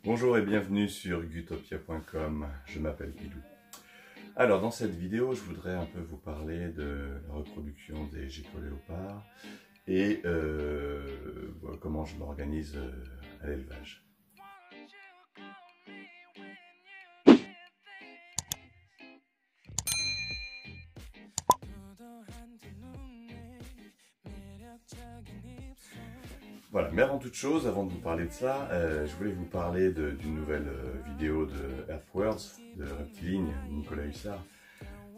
Bonjour et bienvenue sur gutopia.com, je m'appelle Guidou. Alors dans cette vidéo, je voudrais un peu vous parler de la reproduction des geckos-léopards et comment je m'organise à l'élevage. Voilà, mais avant toute chose, avant de vous parler de ça, je voulais vous parler d'une nouvelle vidéo de Earthworlds, de Reptiline, Nicolas Hussard.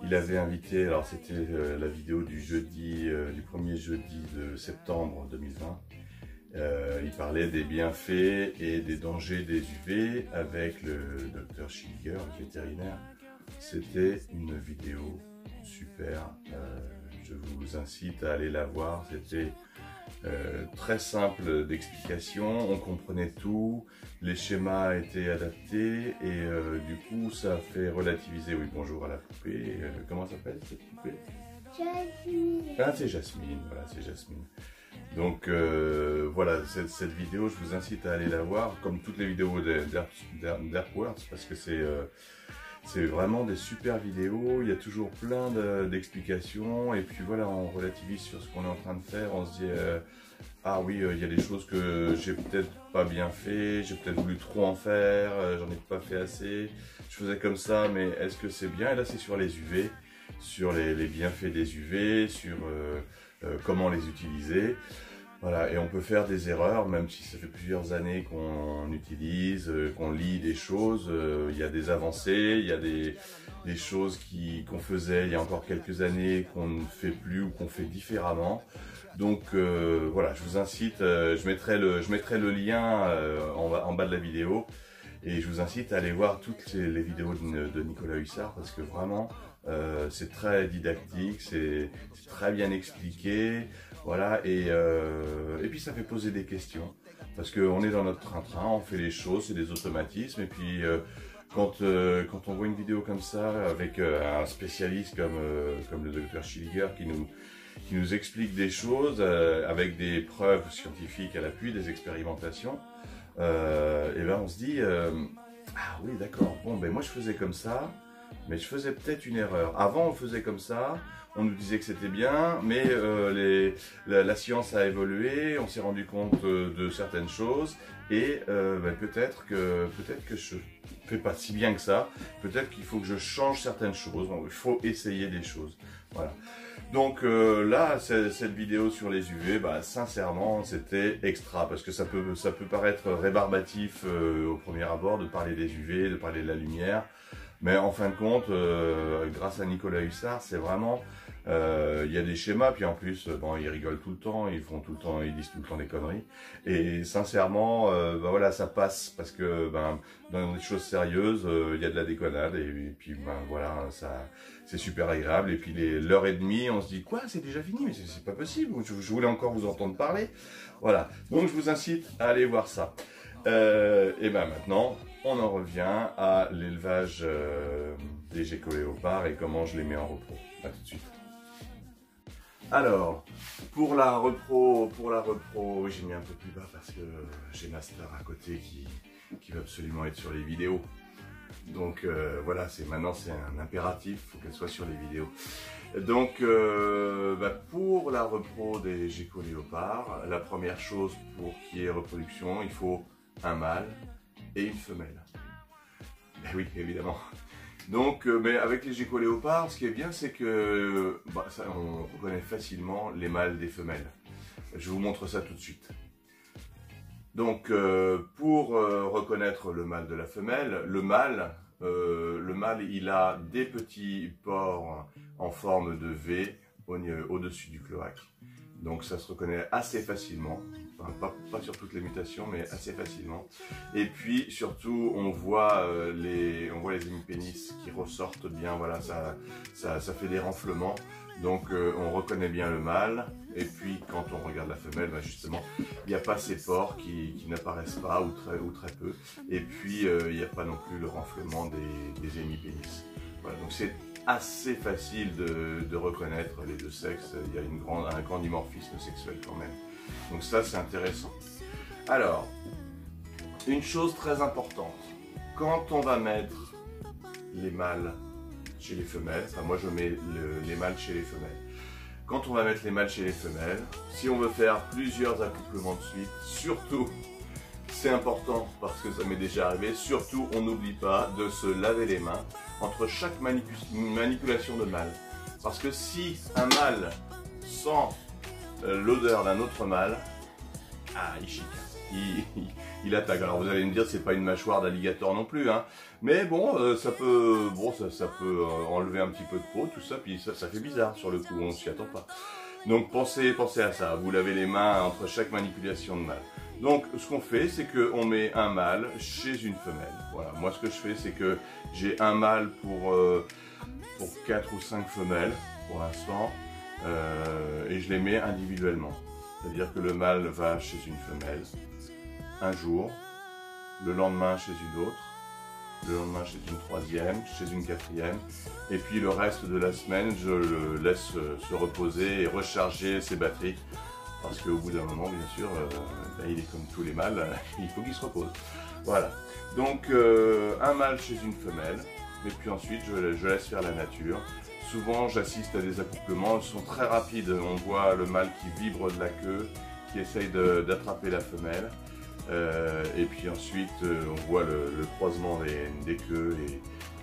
Il avait invité, alors c'était la vidéo du jeudi, du premier jeudi de septembre 2020. Il parlait des bienfaits et des dangers des UV avec le docteur Schilliger, le vétérinaire. C'était une vidéo super, je vous incite à aller la voir, c'était très simple d'explication, on comprenait tout, les schémas étaient adaptés et du coup ça fait relativiser. Oui, bonjour à la poupée, comment s'appelle cette poupée? Jasmine. Ah, c'est Jasmine, voilà, c'est Jasmine. Donc voilà, cette vidéo, je vous incite à aller la voir, comme toutes les vidéos d'Earthworlds, parce que c'est vraiment des super vidéos, il y a toujours plein d'explications, et puis voilà, on relativise sur ce qu'on est en train de faire, on se dit ah oui, il y a des choses que j'ai peut-être pas bien fait, j'ai peut-être voulu trop en faire, j'en ai pas fait assez, je faisais comme ça, mais est-ce que c'est bien? Et là c'est sur les UV, sur les bienfaits des UV, sur comment les utiliser. Voilà, et on peut faire des erreurs, même si ça fait plusieurs années qu'on utilise, qu'on lit des choses, il y a des avancées, il y a des choses qu'on faisait il y a encore quelques années qu'on ne fait plus ou qu'on fait différemment. Donc voilà, je vous incite, je mettrai le lien en bas de la vidéo, et je vous incite à aller voir toutes les vidéos de Nicolas Hussard, parce que vraiment, c'est très didactique, c'est très bien expliqué. Voilà, et puis ça fait poser des questions, parce qu'on est dans notre train-train, on fait les choses, c'est des automatismes, et puis quand on voit une vidéo comme ça, avec un spécialiste comme le docteur Schilliger qui nous explique des choses, avec des preuves scientifiques à l'appui, des expérimentations, et ben on se dit, ah oui d'accord, bon ben moi je faisais comme ça, mais je faisais peut-être une erreur. Avant on faisait comme ça, on nous disait que c'était bien, mais la science a évolué, on s'est rendu compte de certaines choses, et peut-être que je fais pas si bien que ça, peut-être qu'il faut que je change certaines choses, il faut essayer des choses. Voilà. Donc là, cette vidéo sur les UV, sincèrement, c'était extra, parce que ça peut paraître rébarbatif au premier abord de parler des UV, de parler de la lumière. Mais en fin de compte, grâce à Nicolas Hussard, c'est vraiment, il y a des schémas, puis en plus, bon, ils rigolent tout le temps, ils disent tout le temps des conneries. Et sincèrement, voilà, ça passe, parce que dans des choses sérieuses, il y a de la déconnade, et puis voilà, c'est super agréable. Et puis l'heure et demie, on se dit quoi, c'est déjà fini, mais c'est pas possible. Je voulais encore vous entendre parler. Voilà, donc je vous incite à aller voir ça. Et maintenant, on en revient à l'élevage des geckos-léopards et comment je les mets en repro. A tout de suite. Alors, pour la repro, j'ai mis un peu plus bas parce que j'ai ma star à côté qui va absolument être sur les vidéos. Donc voilà, maintenant c'est un impératif, il faut qu'elle soit sur les vidéos. Donc pour la repro des geckos-léopards, la première chose pour qu'il y ait reproduction, il faut un mâle et une femelle. Ben oui, évidemment. Donc, mais avec les geckos-léopards, ce qui est bien, c'est que on reconnaît facilement les mâles des femelles. Je vous montre ça tout de suite. Donc, pour reconnaître le mâle de la femelle, le mâle, il a des petits pores en forme de V au-dessus du cloaque. Donc ça se reconnaît assez facilement, enfin, pas sur toutes les mutations, mais assez facilement. Et puis surtout, on voit les hémipénis qui ressortent bien, voilà, ça fait des renflements. Donc on reconnaît bien le mâle. Et puis quand on regarde la femelle, justement, il n'y a pas ces pores qui n'apparaissent pas, ou très peu. Et puis il n'y a pas non plus le renflement des hémipénis. Voilà, donc c'est assez facile de reconnaître les deux sexes. Il y a un grand dimorphisme sexuel quand même. Donc ça, c'est intéressant. Alors, une chose très importante, quand on va mettre les mâles chez les femelles, enfin moi je mets les mâles chez les femelles, quand on va mettre les mâles chez les femelles, si on veut faire plusieurs accouplements de suite, surtout, c'est important parce que ça m'est déjà arrivé, surtout on n'oublie pas de se laver les mains entre chaque manipulation de mâle. Parce que si un mâle sent l'odeur d'un autre mâle, il chicane, il attaque. Alors vous allez me dire, c'est pas une mâchoire d'alligator non plus, hein. Mais bon, ça peut enlever un petit peu de peau, tout ça, puis ça fait bizarre sur le coup, on s'y attend pas. Donc pensez à ça, vous lavez les mains entre chaque manipulation de mâle. Donc ce qu'on fait, c'est qu'on met un mâle chez une femelle. Voilà, moi ce que je fais, c'est que j'ai un mâle pour 4 ou 5 femelles pour l'instant, et je les mets individuellement. C'est-à-dire que le mâle va chez une femelle un jour, le lendemain chez une autre, le lendemain chez une troisième, chez une quatrième, et puis le reste de la semaine, je le laisse se reposer et recharger ses batteries, parce qu'au bout d'un moment, bien sûr, il est comme tous les mâles, il faut qu'il se repose. Voilà, donc un mâle chez une femelle, et puis ensuite je laisse faire la nature. Souvent j'assiste à des accouplements, ils sont très rapides, on voit le mâle qui vibre de la queue, qui essaye d'attraper la femelle. Et puis ensuite on voit le croisement des queues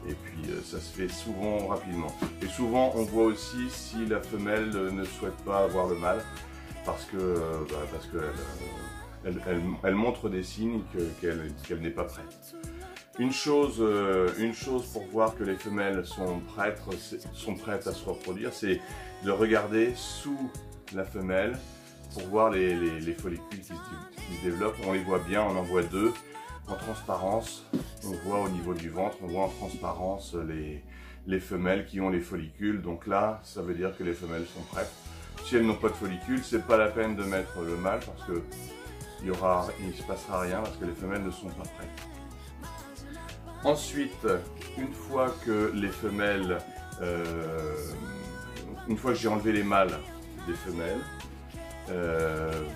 et puis ça se fait souvent rapidement. Et souvent on voit aussi si la femelle ne souhaite pas avoir le mâle parce qu'elle montre des signes qu'elle n'est pas prête. Une chose pour voir que les femelles sont prêtes à se reproduire, c'est de regarder sous la femelle pour voir les follicules qui se développent. On les voit bien, on en voit deux en transparence. On voit au niveau du ventre, on voit en transparence les femelles qui ont les follicules. Donc là, ça veut dire que les femelles sont prêtes. Si elles n'ont pas de follicules, c'est pas la peine de mettre le mâle parce que il ne se passera rien parce que les femelles ne sont pas prêtes. Ensuite, une fois que les femelles, une fois que j'ai enlevé les mâles des femelles,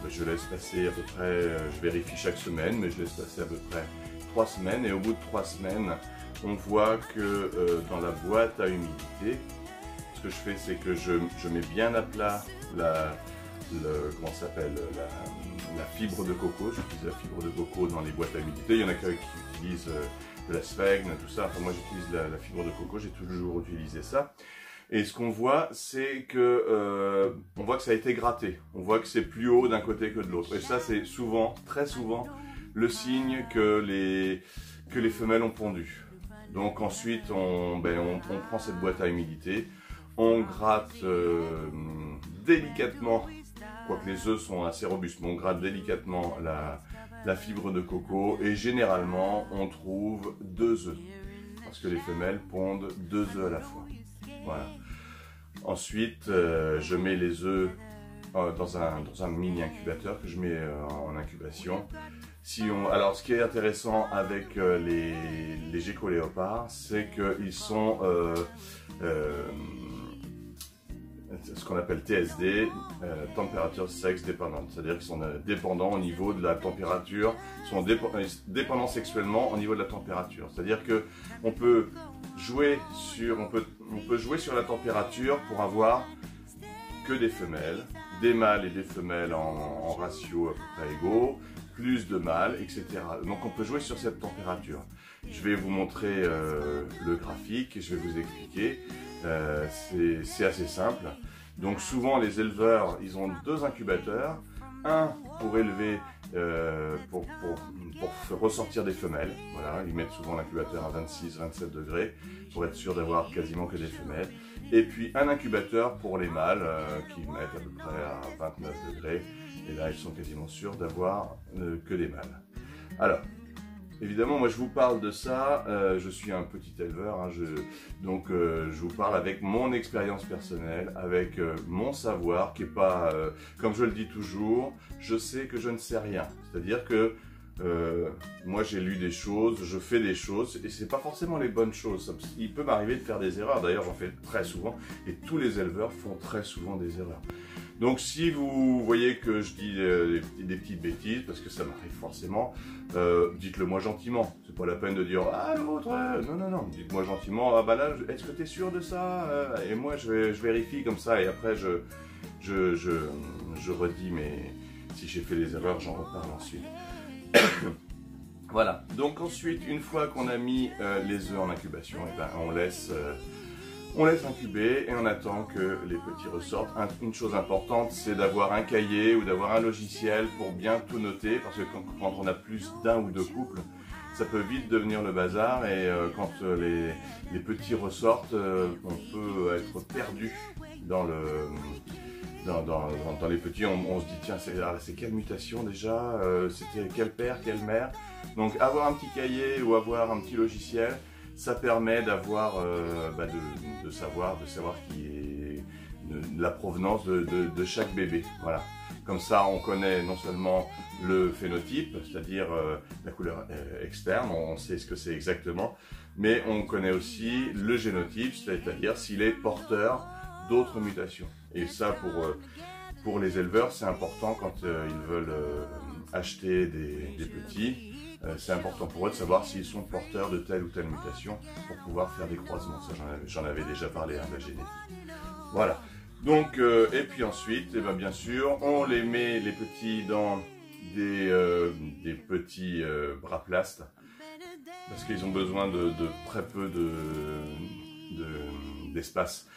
je laisse passer à peu près, je vérifie chaque semaine, mais je laisse passer à peu près 3 semaines. Et au bout de 3 semaines, on voit que dans la boîte à humidité, ce que je fais, c'est que je mets bien à plat la fibre de coco. J'utilise la fibre de coco dans les boîtes à humidité. Il y en a qui utilisent de la sphègne, tout ça. Enfin, moi, j'utilise la fibre de coco. J'ai toujours utilisé ça. Et ce qu'on voit, c'est que on voit que ça a été gratté. On voit que c'est plus haut d'un côté que de l'autre. Et ça, c'est souvent, très souvent, le signe que les femelles ont pondu. Donc ensuite, on prend cette boîte à humidité, on gratte délicatement, quoique les œufs sont assez robustes, mais on gratte délicatement la fibre de coco et généralement, on trouve 2 œufs. Parce que les femelles pondent 2 œufs à la fois. Voilà. Ensuite, je mets les œufs dans un mini incubateur que je mets en incubation. Alors, ce qui est intéressant avec les géco-léopards, c'est qu'ils sont ce qu'on appelle TSD, température sexe dépendante. C'est-à-dire qu'ils sont dépendants au niveau de la température, ils sont dépendants sexuellement au niveau de la température. C'est-à-dire que on peut jouer sur la température pour avoir que des femelles, des mâles et des femelles en ratio à peu près égaux, plus de mâles, etc. Donc on peut jouer sur cette température. Je vais vous montrer le graphique et je vais vous expliquer. C'est assez simple. Donc souvent les éleveurs, ils ont 2 incubateurs, un pour élever, pour ressortir des femelles. Voilà, ils mettent souvent l'incubateur à 26-27 degrés pour être sûr d'avoir quasiment que des femelles. Et puis un incubateur pour les mâles qui mettent à peu près à 29 degrés. Et là, ils sont quasiment sûrs d'avoir que des mâles. Alors, évidemment, moi je vous parle de ça, je suis un petit éleveur, hein, donc je vous parle avec mon expérience personnelle, avec mon savoir qui est pas, comme je le dis toujours, je sais que je ne sais rien. C'est-à-dire que moi j'ai lu des choses, je fais des choses et c'est pas forcément les bonnes choses. Il peut m'arriver de faire des erreurs, d'ailleurs j'en fais très souvent et tous les éleveurs font très souvent des erreurs. Donc si vous voyez que je dis des petites bêtises, parce que ça m'arrive forcément, dites-le moi gentiment. C'est pas la peine de dire « Ah l'autre non, non, non. Dites-moi gentiment « Ah bah là, est-ce que tu es sûr de ça ?» Et moi je vérifie comme ça et après je redis, mais si j'ai fait des erreurs, j'en reparle ensuite. Voilà, donc ensuite, une fois qu'on a mis les œufs en incubation, et ben, on laisse incuber et on attend que les petits ressortent. Une chose importante, c'est d'avoir un cahier ou d'avoir un logiciel pour bien tout noter, parce que quand on a plus d'un ou deux couples, ça peut vite devenir le bazar et quand les petits ressortent, on peut être perdu dans les petits. On se dit tiens, c'est quelle mutation déjà, c'était quel père, quelle mère. Donc avoir un petit cahier ou avoir un petit logiciel, ça permet d'avoir, de savoir qui est la provenance de chaque bébé. Voilà. Comme ça, on connaît non seulement le phénotype, c'est-à-dire la couleur externe, on sait ce que c'est exactement, mais on connaît aussi le génotype, c'est-à-dire s'il est porteur d'autres mutations. Et ça, pour les éleveurs, c'est important quand ils veulent acheter des petits. C'est important pour eux de savoir s'ils sont porteurs de telle ou telle mutation pour pouvoir faire des croisements. Ça, j'en avais déjà parlé, hein, de la génétique. Voilà. Donc, et puis ensuite, eh ben, bien sûr, on les met, les petits, dans des petits braplastes parce qu'ils ont besoin de très peu d'espace.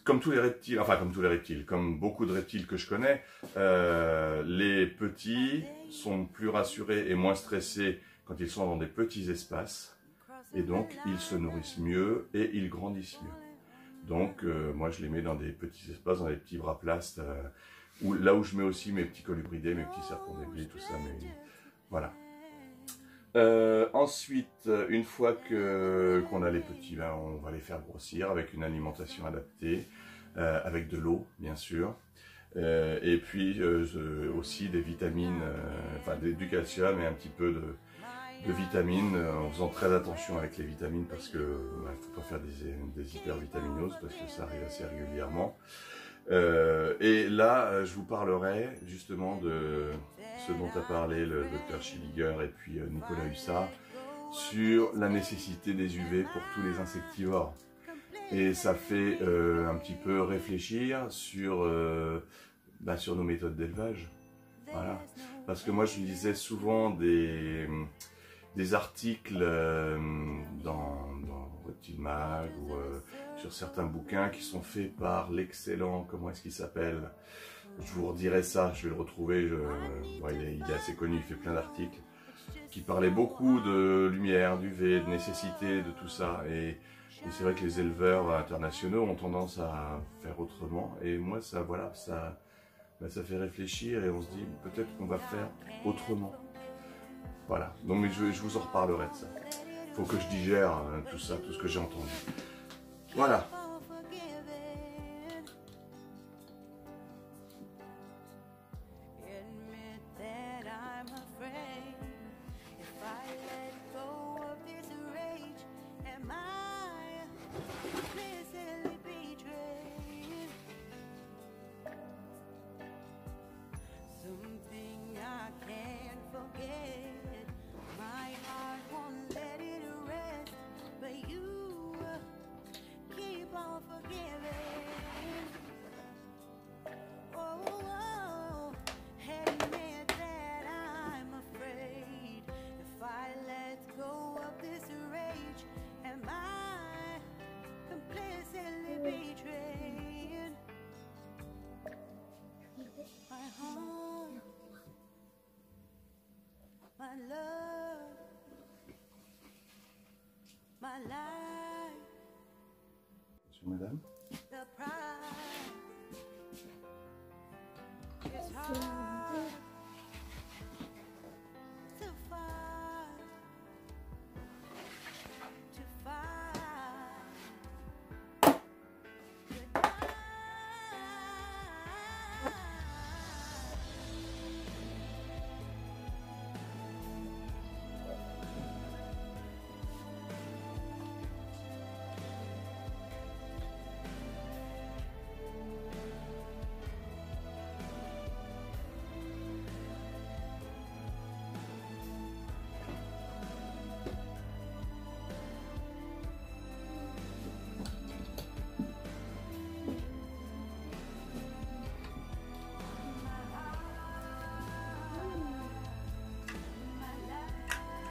Comme tous les reptiles, enfin comme tous les reptiles, comme beaucoup de reptiles que je connais, les petits sont plus rassurés et moins stressés quand ils sont dans des petits espaces. Et donc, ils se nourrissent mieux et ils grandissent mieux. Donc, moi, je les mets dans des petits espaces, dans des petits braplastes, là où je mets aussi mes petits colubridés, mes petits serpents d'aiguille, tout ça. Mais voilà. Ensuite, une fois qu'on a les petits, ben, on va les faire grossir avec une alimentation adaptée, avec de l'eau, bien sûr. Et puis aussi des vitamines, enfin du calcium et un petit peu de vitamines, en faisant très attention avec les vitamines parce que il ne faut pas faire des hypervitaminoses parce que ça arrive assez régulièrement. Et là, je vous parlerai justement de ce dont a parlé le docteur Schilliger et puis Nicolas Hussard sur la nécessité des UV pour tous les insectivores. Et ça fait un petit peu réfléchir sur nos méthodes d'élevage. Voilà. Parce que moi, je lisais souvent des articles dans Reptile Mag ou sur certains bouquins qui sont faits par l'excellent, comment est-ce qu'il s'appelle? Je vous redirai ça, je vais le retrouver, il est assez connu, il fait plein d'articles, qui parlaient beaucoup de lumière, d'UV, de nécessité, de tout ça. Et c'est vrai que les éleveurs internationaux ont tendance à faire autrement. Et moi, ça fait réfléchir et on se dit peut-être qu'on va faire autrement. Voilà, donc mais je vous en reparlerai de ça. Il faut que je digère tout ça, tout ce que j'ai entendu. Voilà. Monsieur, madame.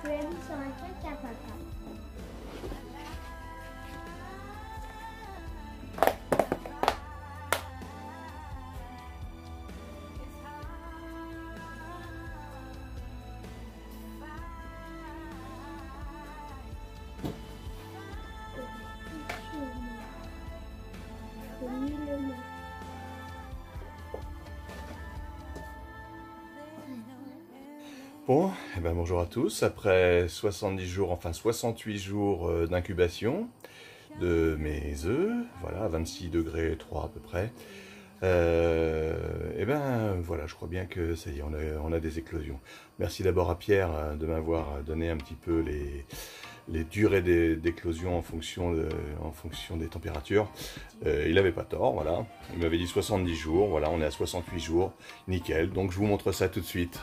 Tu l'as mis sur un caca, papa. Bon, eh ben bonjour à tous. Après 70 jours, enfin 68 jours d'incubation de mes œufs, voilà, à 26 degrés 3 à peu près, eh ben voilà, je crois bien que ça y est, on a des éclosions. Merci d'abord à Pierre de m'avoir donné un petit peu les durées d'éclosion en fonction des températures. Il n'avait pas tort, voilà. Il m'avait dit 70 jours, voilà, on est à 68 jours, nickel. Donc je vous montre ça tout de suite.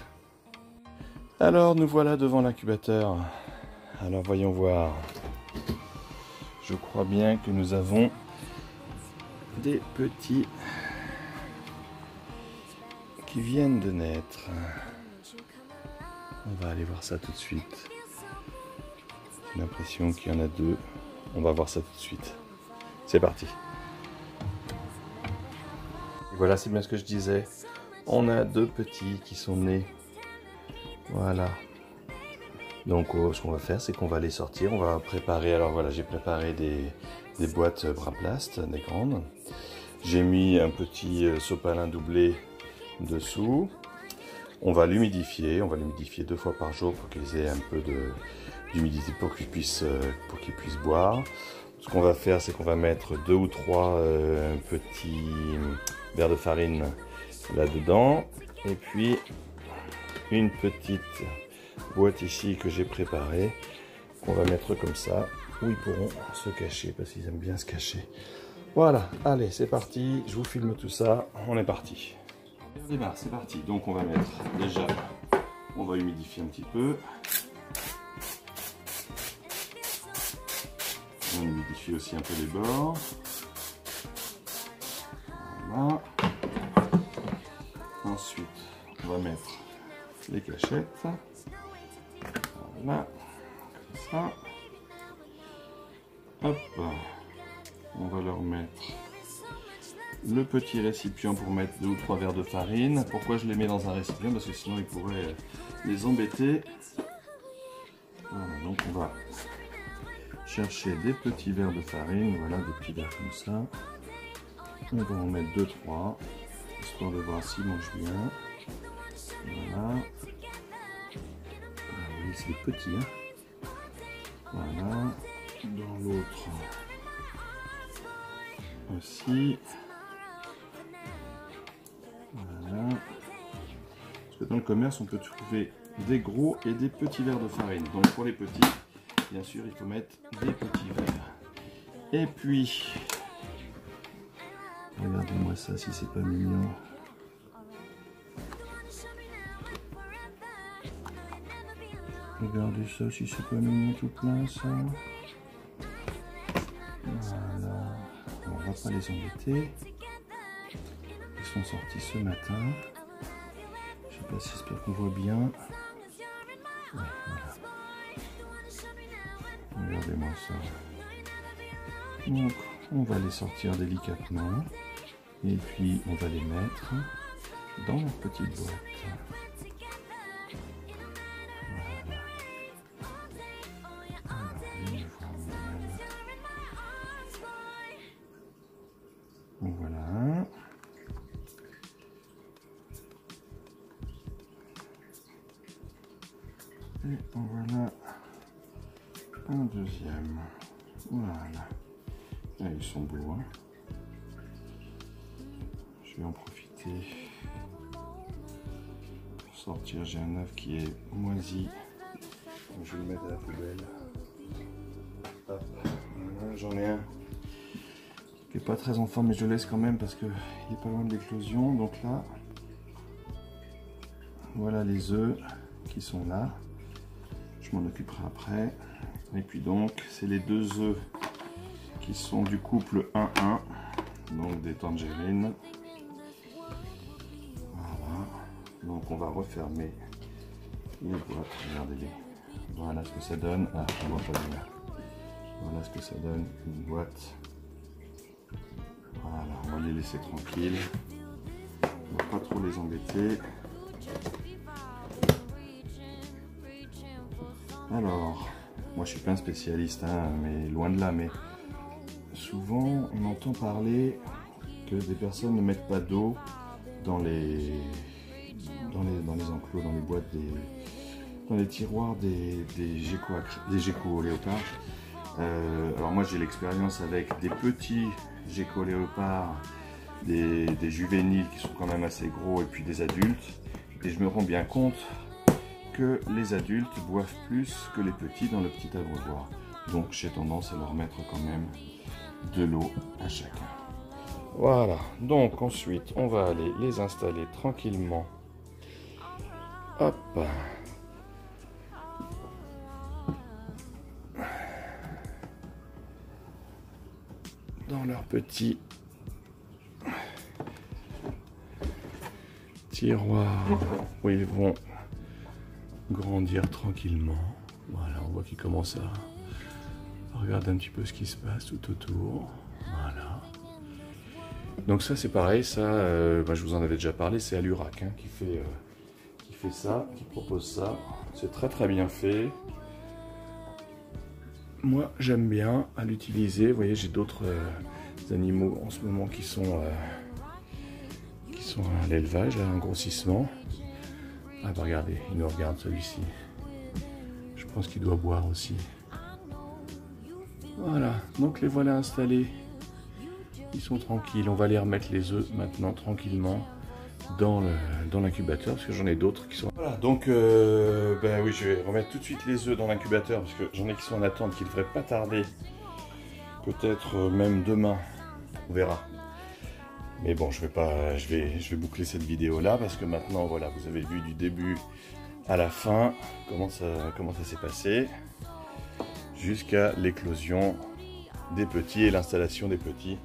Alors nous voilà devant l'incubateur. Alors voyons voir. Je crois bien que nous avons des petits qui viennent de naître. On va aller voir ça tout de suite. J'ai l'impression qu'il y en a deux. On va voir ça tout de suite. C'est parti. Et voilà, c'est bien ce que je disais. On a deux petits qui sont nés. Voilà. Donc ce qu'on va faire, c'est qu'on va les sortir. On va préparer, alors voilà, j'ai préparé des boîtes Braplast, des grandes. J'ai mis un petit sopalin doublé dessous. On va l'humidifier 2 fois par jour pour qu'ils aient un peu d'humidité pour qu'ils puissent boire. Ce qu'on va faire, c'est qu'on va mettre 2 ou 3 petits verres de farine là-dedans. Et puis une petite boîte ici que j'ai préparée, qu'on va mettre comme ça, où ils pourront se cacher, parce qu'ils aiment bien se cacher. Voilà, allez, c'est parti, je vous filme tout ça, on est parti. On démarre, c'est parti. Donc on va mettre, déjà, on va humidifier un petit peu. On humidifie aussi un peu les bords. Voilà. Ensuite, on va mettre les cachettes, voilà, comme ça, hop, on va leur mettre le petit récipient pour mettre 2 ou 3 verres de farine. Pourquoi je les mets dans un récipient? Parce que sinon ils pourraient les embêter. Voilà, donc on va chercher des petits verres de farine, voilà, des petits verres comme ça. On va en mettre 2-3, histoire de voir s'ils mangent bien. Voilà. Ah oui, c'est petit, hein. Voilà. Dans l'autre aussi. Voilà. Parce que dans le commerce, on peut trouver des gros et des petits verres de farine. Donc pour les petits, bien sûr, il faut mettre des petits verres. Et puis, regardez-moi ça si c'est pas mignon. Regardez ça, si c'est pas mignon tout plein, ça. Voilà. On va pas les embêter. Ils sont sortis ce matin. Je sais pas si j'espère qu'on voit bien. Ouais, voilà. Regardez-moi ça. Donc, on va les sortir délicatement. Et puis, on va les mettre dans la petite boîte. Voilà. Et voilà un deuxième. Voilà. Là, ils sont beaux, hein. Je vais en profiter pour sortir. J'ai un œuf qui est moisi. Donc, je vais le mettre à la poubelle. Hop. Voilà, j'en ai un qui n'est pas très en forme, mais je le laisse quand même parce qu'il est pas loin de l'éclosion. Donc là, voilà les œufs qui sont là. Je m'en occuperai après. Et puis donc, c'est les 2 œufs qui sont du couple 1-1, donc des tangerines. Voilà. Donc on va refermer les boîtes. Regardez-les. Voilà ce que ça donne. Ah, je ne vois pas bien. Voilà ce que ça donne, une boîte. Voilà, on va les laisser tranquilles. On va pas trop les embêter. Alors, moi je suis pas un spécialiste, hein, mais loin de là, mais souvent on entend parler que des personnes ne mettent pas d'eau dans les enclos, dans les boîtes, dans les tiroirs des geckos léopards. Alors moi j'ai l'expérience avec des petits geckos léopards, des juvéniles qui sont quand même assez gros et puis des adultes. Et je me rends bien compte que les adultes boivent plus que les petits dans le petit abreuvoir. Donc j'ai tendance à leur mettre quand même de l'eau à chacun. Voilà, donc ensuite on va aller les installer tranquillement. Hop. Dans leur petit tiroir où ils vont grandir tranquillement. Voilà, on voit qu'ils commencent à regarder un petit peu ce qui se passe tout autour. Voilà. Donc ça c'est pareil, ça, je vous en avais déjà parlé, c'est Alurac hein, qui fait ça, qui propose ça. C'est très très bien fait. Moi j'aime bien à l'utiliser. Vous voyez, j'ai d'autres animaux en ce moment qui sont à l'élevage, à un grossissement. Ah bah regardez, il nous regarde celui-ci. Je pense qu'il doit boire aussi. Voilà, donc les voilà installés. Ils sont tranquilles. On va aller remettre les œufs maintenant tranquillement dans l'incubateur parce que j'en ai d'autres qui sont... Voilà, donc oui, je vais remettre tout de suite les œufs dans l'incubateur parce que j'en ai qui sont en attente, qui ne devraient pas tarder. Peut-être même demain, on verra. Mais bon, je vais boucler cette vidéo là parce que maintenant, voilà, vous avez vu du début à la fin comment ça s'est passé jusqu'à l'éclosion des petits et l'installation des petits.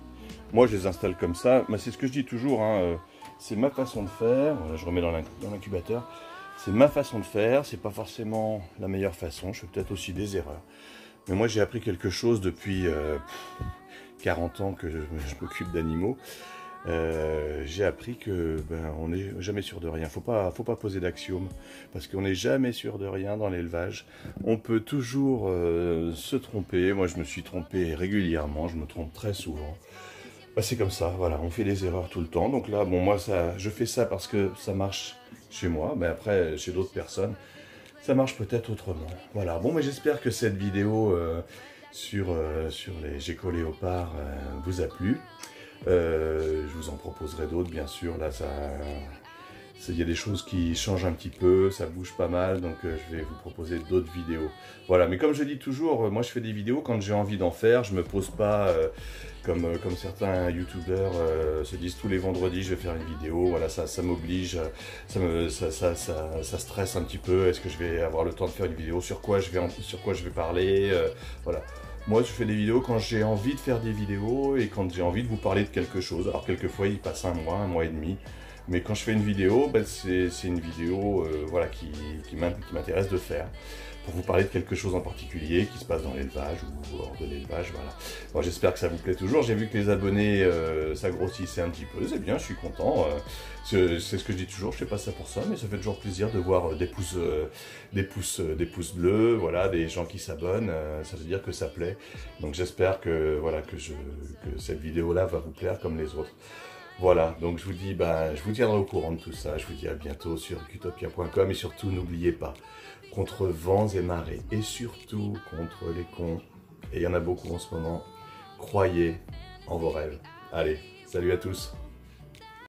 Moi, je les installe comme ça. Mais c'est ce que je dis toujours, hein, c'est ma façon de faire. Voilà, je remets dans l'incubateur. C'est ma façon de faire. C'est pas forcément la meilleure façon. Je fais peut-être aussi des erreurs. Mais moi, j'ai appris quelque chose depuis 40 ans que je m'occupe d'animaux. J'ai appris que on n'est jamais sûr de rien. Faut pas poser d'axiomes parce qu'on n'est jamais sûr de rien dans l'élevage. On peut toujours se tromper. Moi, je me suis trompé régulièrement. Je me trompe très souvent. C'est comme ça. Voilà, on fait des erreurs tout le temps. Donc là, bon, moi, je fais ça parce que ça marche chez moi. Mais après, chez d'autres personnes, ça marche peut-être autrement. Voilà. Bon, mais j'espère que cette vidéo sur les geckos léopards vous a plu. Je vous en proposerai d'autres bien sûr. Là il y a des choses qui changent un petit peu, ça bouge pas mal, donc je vais vous proposer d'autres vidéos. Voilà, mais comme je dis toujours, moi je fais des vidéos quand j'ai envie d'en faire. Je me pose pas comme certains youtubeurs se disent tous les vendredis je vais faire une vidéo. Voilà, ça m'oblige, ça stresse un petit peu. Est-ce que je vais avoir le temps de faire une vidéo, sur quoi je vais parler, voilà. Moi, je fais des vidéos quand j'ai envie de faire des vidéos et quand j'ai envie de vous parler de quelque chose. Alors, quelquefois, il passe un mois et demi. Mais quand je fais une vidéo, c'est une vidéo voilà, qui m'intéresse de faire. Pour vous parler de quelque chose en particulier qui se passe dans l'élevage ou hors de l'élevage. Voilà. Bon, j'espère que ça vous plaît toujours. J'ai vu que les abonnés, ça grossissait un petit peu. C'est bien, je suis content. C'est ce que je dis toujours. Je fais pas ça pour ça, mais ça fait toujours plaisir de voir des pouces bleus, voilà, des gens qui s'abonnent. Ça veut dire que ça plaît. Donc j'espère que voilà que cette vidéo-là va vous plaire comme les autres. Voilà, donc je vous dis, je vous tiendrai au courant de tout ça. Je vous dis à bientôt sur Cutopia.com et surtout n'oubliez pas, contre vents et marées et surtout contre les cons, et il y en a beaucoup en ce moment, croyez en vos rêves. Allez, salut à tous.